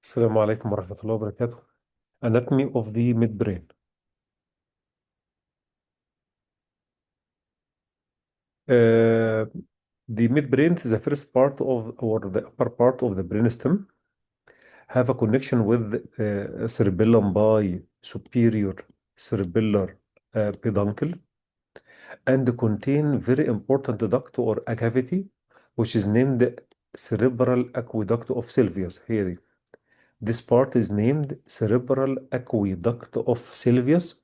السلام عليكم ورحمة الله وبركاته. Anatomy of the midbrain. Uh, the midbrain is the first part of, or the upper part of the brainstem, have a connection with cerebellum by superior cerebellar peduncle, and contain very important duct or a cavity which is named cerebral aqueduct of Sylvius. Here, this part is named cerebral aqueduct of Sylvius.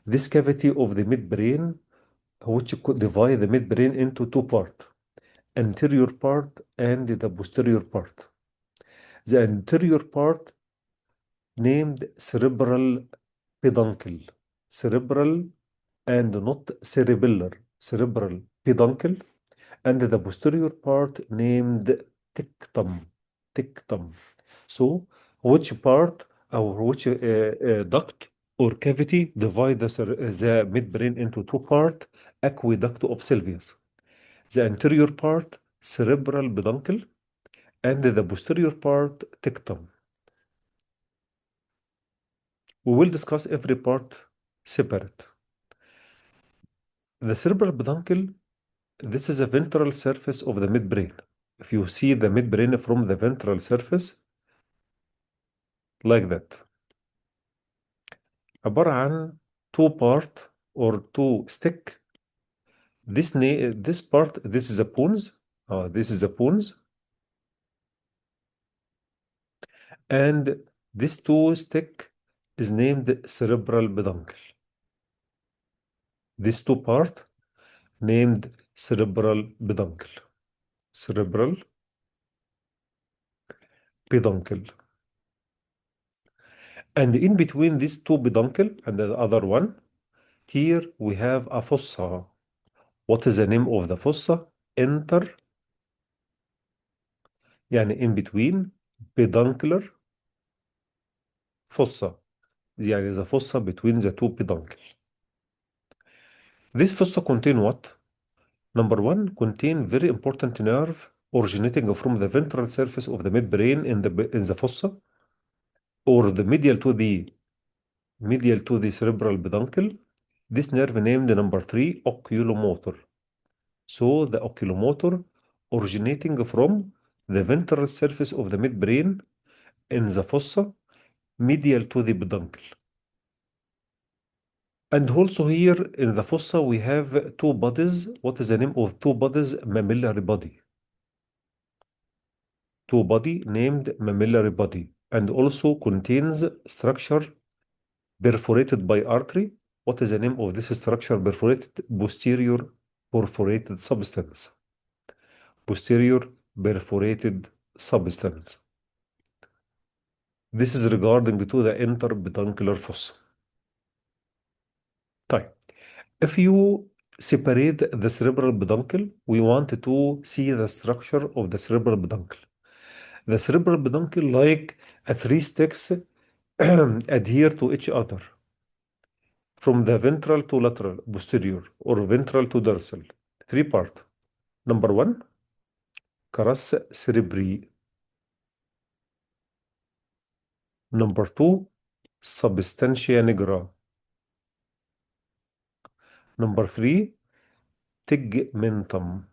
This cavity of the midbrain, which could divide the midbrain into two parts, anterior part and the posterior part. The anterior part named cerebral peduncle, cerebral and not cerebellar, cerebral peduncle, and the posterior part named tectum, tectum. So, which part or which duct or cavity divide the midbrain into two parts? Aqueduct of Sylvius. The anterior part, cerebral peduncle, and the posterior part, tectum. We will discuss every part separate. The cerebral peduncle, this is a ventral surface of the midbrain. If you see the midbrain from the ventral surface, like that. عبارة عن two part or two stick. This part, this is a pons. This is a pons. And this two stick is named cerebral peduncle. This two part named cerebral peduncle. Cerebral peduncle. And in between these two peduncle and the other one, here we have a fossa. What is the name of the fossa? Enter, يعني in between peduncular fossa. يعني the fossa between the two peduncle. This fossa contain what? Number one, contain very important nerve originating from the ventral surface of the midbrain in the fossa, or the medial to the cerebral peduncle. This nerve named number three, oculomotor. So the oculomotor originating from the ventral surface of the midbrain in the fossa, medial to the peduncle. And also here in the fossa we have two bodies. What is the name of two bodies? Mammillary body. Two body named mammillary body, and also contains structure perforated by artery. What is the name of this structure perforated? Posterior perforated substance. Posterior perforated substance. This is regarding to the interpeduncular fossa. طيب, if you separate the cerebral peduncle, we want to see the structure of the cerebral peduncle. The cerebral peduncle, like a three sticks, adhere to each other from the ventral to lateral, posterior, or ventral to dorsal. Three part. Number one, crus cerebri. Number two, substantia nigra. Number three, tegmentum.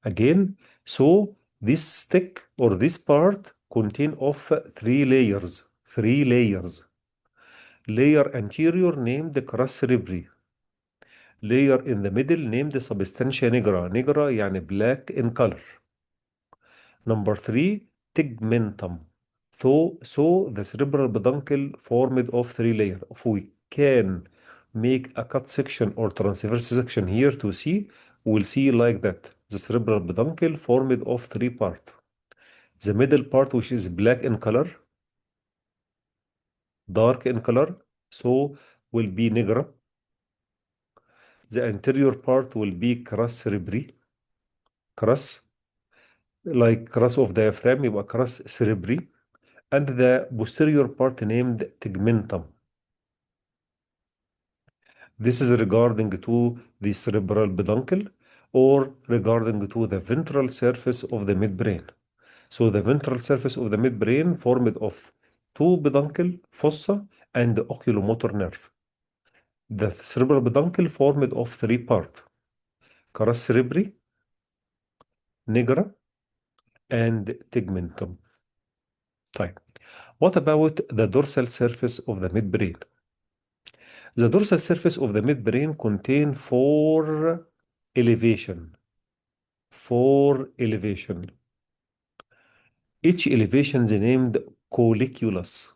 Again, so this stick or this part contain of three layers. Three layers. Layer anterior named crus cerebri. Layer in the middle named substantia nigra. Nigra يعني black in color. Number three, tegmentum. So the cerebral peduncle formed of three layers. If we can make a cut section or transverse section here to see, we'll see like that. The cerebral peduncle formed of three parts. The middle part, which is black in color, dark in color, so will be nigra. The anterior part will be crus cerebri. Crus, like crus of diaphragm, يبقى crus cerebri. And the posterior part named tegmentum. This is regarding to the cerebral peduncle or regarding to the ventral surface of the midbrain. So the ventral surface of the midbrain formed of two peduncle, fossa, and oculomotor nerve. The cerebral peduncle formed of three parts: crus cerebri, nigra, and tegmentum. طيب, what about the dorsal surface of the midbrain? The dorsal surface of the midbrain contain elevation, four elevation. Each elevation is named colliculus.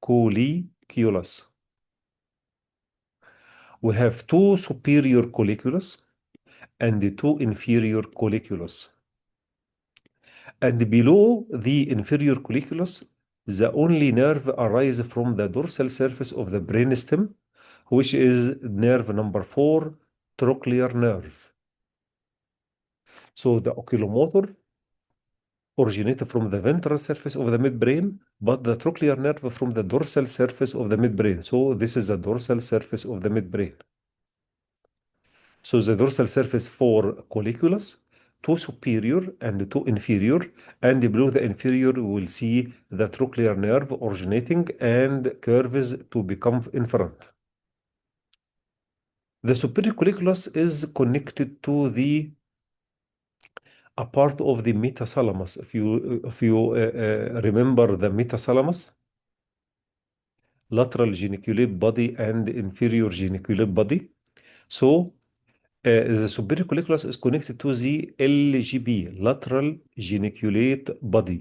Colliculus. We have two superior colliculus and two inferior colliculus. And below the inferior colliculus, the only nerve arises from the dorsal surface of the brainstem, which is nerve number 4, trochlear nerve. So the oculomotor originated from the ventral surface of the midbrain, but the trochlear nerve from the dorsal surface of the midbrain. So this is the dorsal surface of the midbrain. So the dorsal surface for colliculus, two superior and two inferior, and below the inferior we will see the trochlear nerve originating and curves to become in front. The superior colliculus is connected to a part of the metathalamus. If you remember the metathalamus, lateral geniculate body and inferior geniculate body. So the superior colliculus is connected to the LGB, lateral geniculate body.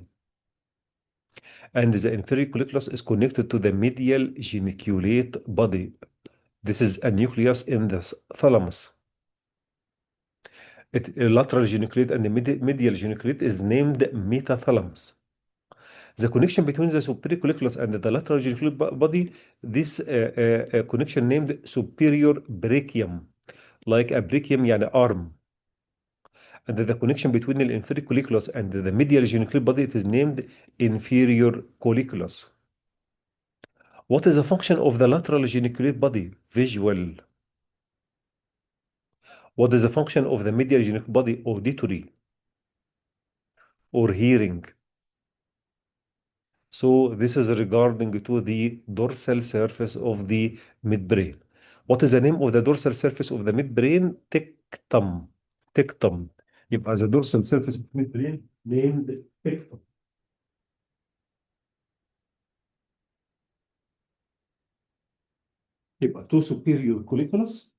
And the inferior colliculus is connected to the medial geniculate body. This is a nucleus in the thalamus. Lateral geniculate and the medial geniculate is named metathalamus. The connection between the superior colliculus and the lateral geniculate body, this connection named superior brachium, like a brachium, يعني arm. And the connection between the inferior colliculus and the medial geniculate body, it is named inferior colliculus. What is the function of the lateral geniculate body? Visual. What is the function of the medial geniculate body? Auditory or hearing. So this is regarding to the dorsal surface of the midbrain. What is the name of the dorsal surface of the midbrain? Tectum. Tectum. يبقى the dorsal surface of midbrain named tectum. يبقى two superior colliculus,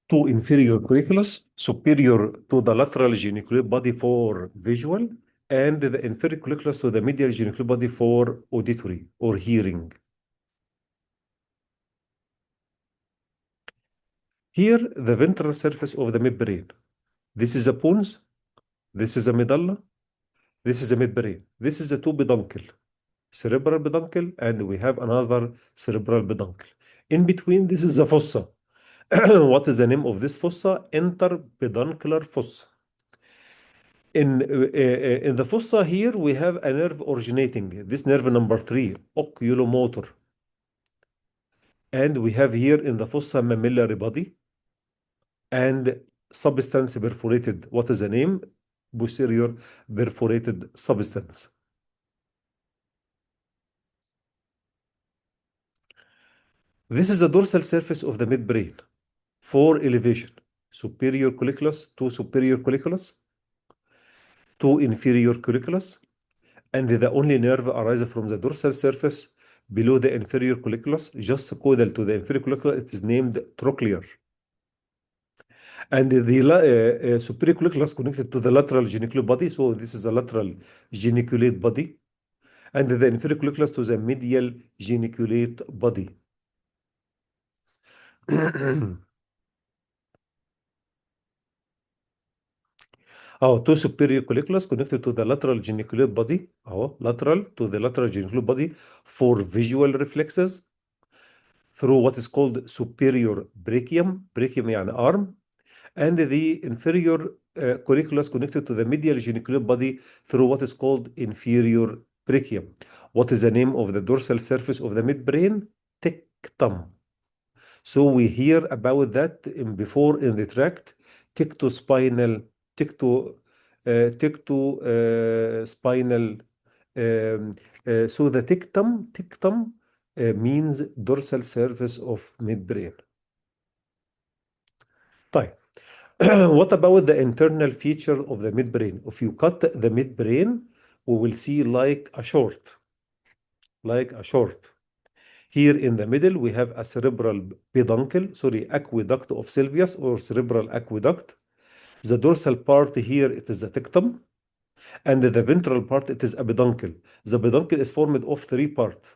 two inferior colliculus, superior to the lateral geniculate body for visual, and the inferior colliculus to the medial geniculate body for auditory or hearing. Here, the ventral surface of the midbrain. This is the pons, this is the medulla, this is the midbrain. This is the two peduncle, cerebral peduncle, and we have another cerebral peduncle. In between, this is the fossa. What is the name of this fossa? Interpeduncular fossa. In the fossa here, we have a nerve originating. This nerve number 3, oculomotor. And we have here in the fossa mammillary body and substance perforated. What is the name? Posterior perforated substance. This is the dorsal surface of the midbrain. 4 elevation. Superior colliculus, 2 superior colliculus, 2 inferior colliculus, and the only nerve arises from the dorsal surface below the inferior colliculus, just caudal to the inferior colliculus. It is named trochlear. And the superior colliculus connected to the lateral geniculate body. So this is the lateral geniculate body. And the inferior colliculus to the medial geniculate body. Two superior colliculus connected to the lateral geniculate body. Lateral to the lateral geniculate body for visual reflexes through what is called superior brachium. Brachium يعني arm. And the inferior colliculus connected to the medial geniculate body through what is called inferior brachium. What is the name of the dorsal surface of the midbrain? Tectum. So we hear about that before in the tract, tectospinal, tecto tecto spinal. Um, so the tectum means dorsal surface of midbrain. طيب. What about the internal feature of the midbrain? If you cut the midbrain, we will see like a short. Here in the middle, we have a cerebral peduncle, sorry, aqueduct of Sylvius or cerebral aqueduct. The dorsal part here, it is the tectum, and the ventral part, it is a peduncle. The peduncle is formed of three parts.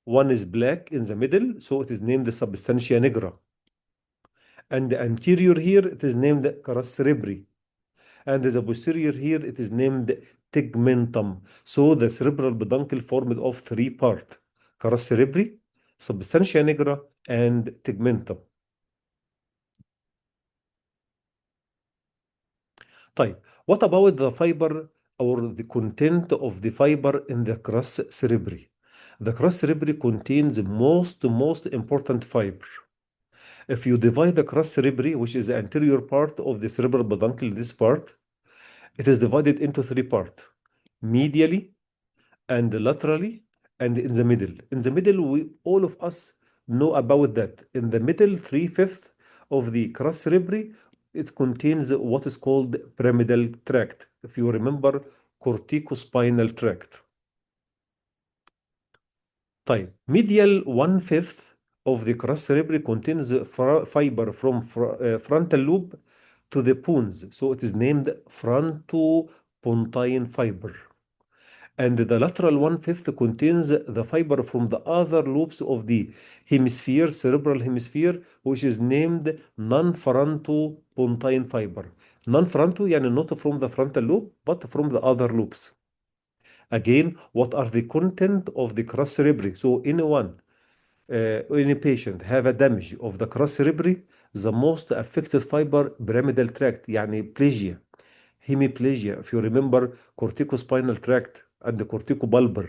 One is black in the middle, so it is named the substantia nigra. And the anterior here, it is named crus cerebri. And the posterior here, it is named tegmentum. So the cerebral peduncle formed of three parts: crus cerebri, substantia nigra, and tegmentum. طيب, what about the fiber or the content of the fiber in the crus cerebri? The crus cerebri contains most important fiber. If you divide the crus cerebri, which is the anterior part of the cerebral peduncle, this part, it is divided into three parts: medially, and laterally, and in the middle. In the middle, we all of us know about that. In the middle, 3/5 of the crus cerebri, it contains what is called pyramidal tract. If you remember, corticospinal tract. طيب, medial 1/5 of the crus cerebri contains fiber from frontal lobe to the pons. So it is named frontopontine fiber. And the lateral 1/5 contains the fiber from the other lobes of the hemisphere, cerebral hemisphere, which is named non-frontopontine fiber. Non-fronto, يعني not from the frontal lobe, but from the other lobes. Again, what are the content of the crus cerebri? So any patient have a damage of the crus cerebri, the most affected fiber, pyramidal tract, يعني plagia, hemiplegia. If you remember, corticospinal tract and the corticobulbar.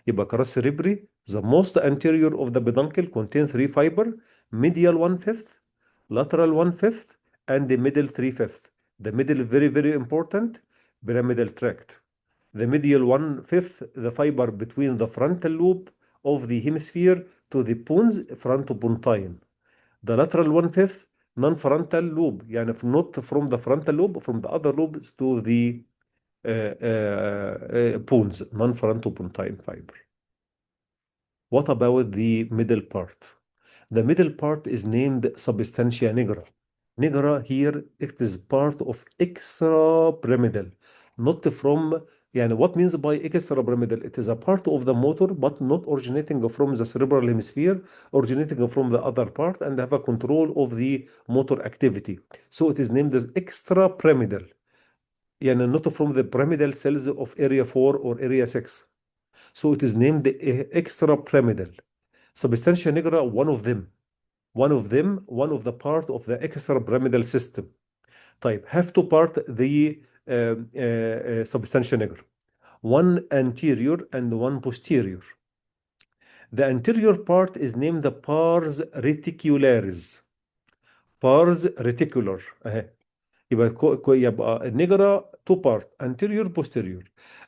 يبقى crus cerebri, the most anterior of the peduncle, contain three fiber: medial 1/5, lateral 1/5, and the middle 3/5. The middle, very important, pyramidal tract. The medial 1/5, the fiber between the frontal lobe of the hemisphere to the pons, frontopontine. The lateral 1/5, non-frontal lobe, يعني not from the frontal lobe, from the other lobes to the pons, non-frontopontine fiber. What about the middle part? The middle part is named substantia nigra. Nigra here, it is part of extrapyramidal, not from, يعني what means by extrapyramidal? It is a part of the motor, but not originating from the cerebral hemisphere, originating from the other part, and have a control of the motor activity. So it is named as extrapyramidal, يعني not from the pyramidal cells of area 4 or area 6. So it is named extrapyramidal. Substantia nigra, one of them, one of the part of the extrapyramidal system. طيب, have two part the substantia nigra, one anterior and one posterior. The anterior part is named the pars reticularis. Pars reticular اهي. يبقى النجرة two part, anterior posterior.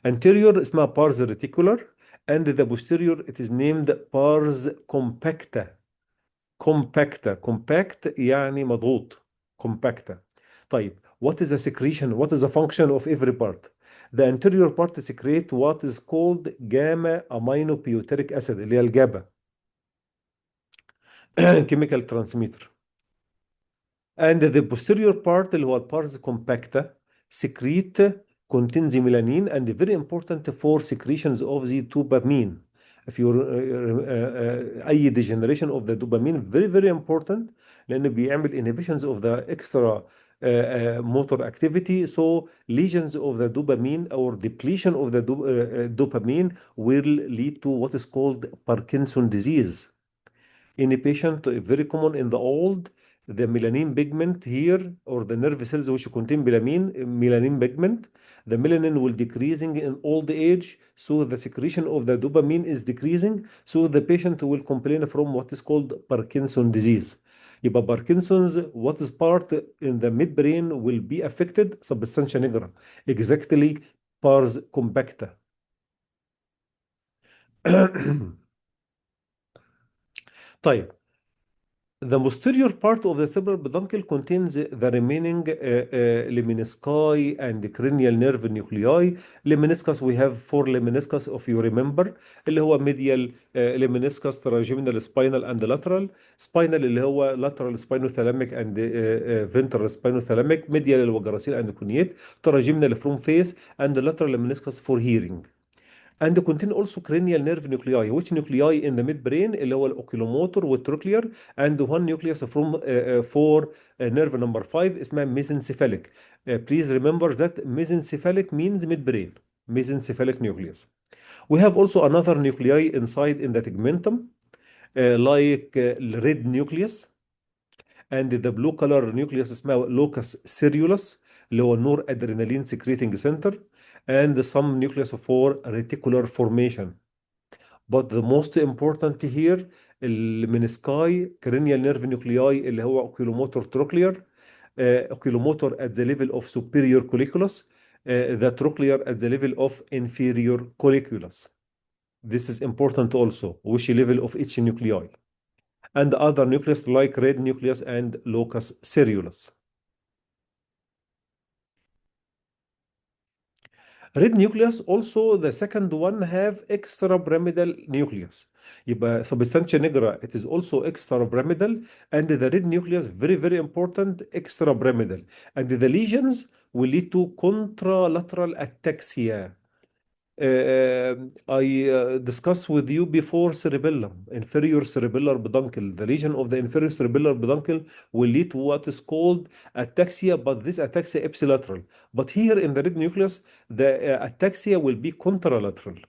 Anterior اسمها pars reticular, and the posterior it is named pars compacta. compact يعني مضغوط. compacta. طيب, what is the secretion? What is the function of every part? The anterior part secrete what is called gamma aminobutyric acid, اللي هي الجابا chemical transmitter. And the posterior part اللي هو البارز compacta secrete contains melanin and very important for secretions of the dopamine. If you أي degeneration of the dopamine very important, لأنه بيعمل inhibitions of the extra motor activity. So lesions of the dopamine or depletion of the dopamine will lead to what is called Parkinson disease. In a patient, very common in the old, the melanin pigment here, or the nerve cells which contain melanin pigment, the melanin will decreasing in old age, so the secretion of the dopamine is decreasing, so the patient will complain from what is called Parkinson disease. يبقى باركنسونز what is part in the midbrain will be affected substantia nigra exactly pars compacta. طيب the posterior part of the cerebral peduncle contains the remaining lemnisci and cranial nerve nuclei. Lemniscus, we have four lemniscus if you remember, اللي هو medial lemniscus, trigeminal, spinal and lateral. Spinal اللي هو lateral spinothalamic and ventral spinothalamic. Medial اللي هو جراسيل and كونيات. Trigeminal from face and lateral lemniscus for hearing. And contain also cranial nerve nuclei, which nuclei in the midbrain اللي هو الاوكيلوموتور والتروكلير, and one nucleus from for nerve number 5 اسمها mesencephalic. Please remember that mesencephalic means midbrain, mesencephalic nucleus. We have also another nuclei inside in the tegmentum, like red nucleus, and the blue color nucleus اسمها locus ceruleus اللي هو نور ادرينالين secreting center, and some nucleus for reticular formation. But the most important here المنسكاي cranial nerve nuclei اللي هو oculomotor trochlear, oculomotor at the level of superior colliculus, the trochlear at the level of inferior colliculus. This is important also, which level of each nuclei. And other nucleus like red nucleus and locus ceruleus. Red nucleus also the second one have extrapyramidal nucleus. يبقى substantia nigra it is also extrapyramidal, and the red nucleus very very important extrapyramidal, and the lesions will lead to contralateral ataxia. I discussed with you before cerebellum, inferior cerebellar peduncle. The lesion of the inferior cerebellar peduncle will lead to what is called ataxia, but this ataxia ipsilateral. But here in the red nucleus, the ataxia will be contralateral.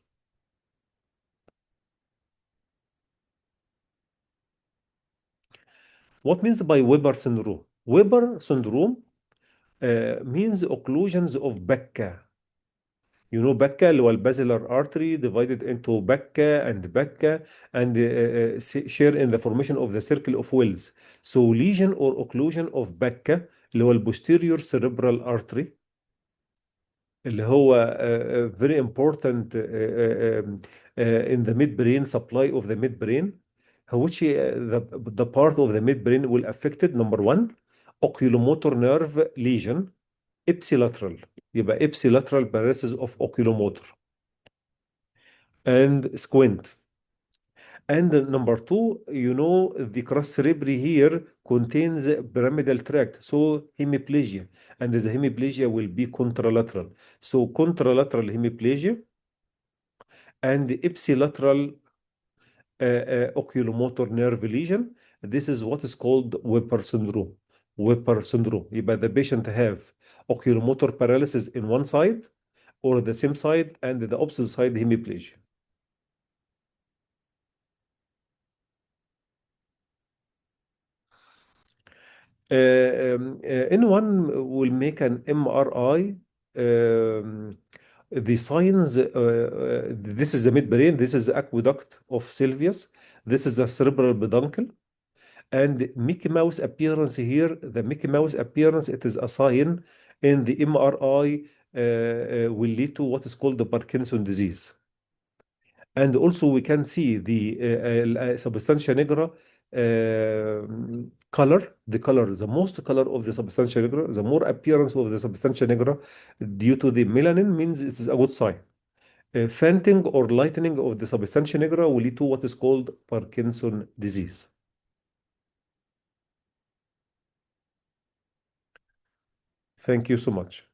What means by Weber syndrome? Weber syndrome means occlusions of Becker. You know Becca اللي هو البازيلر artery divided into Becca and Becca, and share in the formation of the circle of Wells. So lesion or occlusion of Becca اللي هو posterior cerebral artery اللي هو very important in the midbrain supply of the midbrain, which the part of the midbrain will affected. Number one, oculomotor nerve lesion ipsilateral, يبقى ipsilateral paralysis of oculomotor and squint. And number two, you know, the crus cerebri here contains pyramidal tract, so hemiplegia, and the hemiplegia will be contralateral. So contralateral hemiplegia and ipsilateral oculomotor nerve lesion. This is what is called Weber syndrome. Weber syndrome. يبقى the patient have oculomotor paralysis in one side or the same side, and the opposite side hemiplegia. Anyone will make an MRI. The signs, this is the midbrain, this is the aqueduct of Sylvius, this is the cerebral peduncle, and Mickey Mouse appearance here, the Mickey Mouse appearance, it is a sign in the MRI will lead to what is called the Parkinson disease. And also we can see the substantia nigra color, the color, the most color of the substantia nigra, the more appearance of the substantia nigra due to the melanin means it is a good sign. Fainting or lightening of the substantia nigra will lead to what is called Parkinson disease. Thank you so much.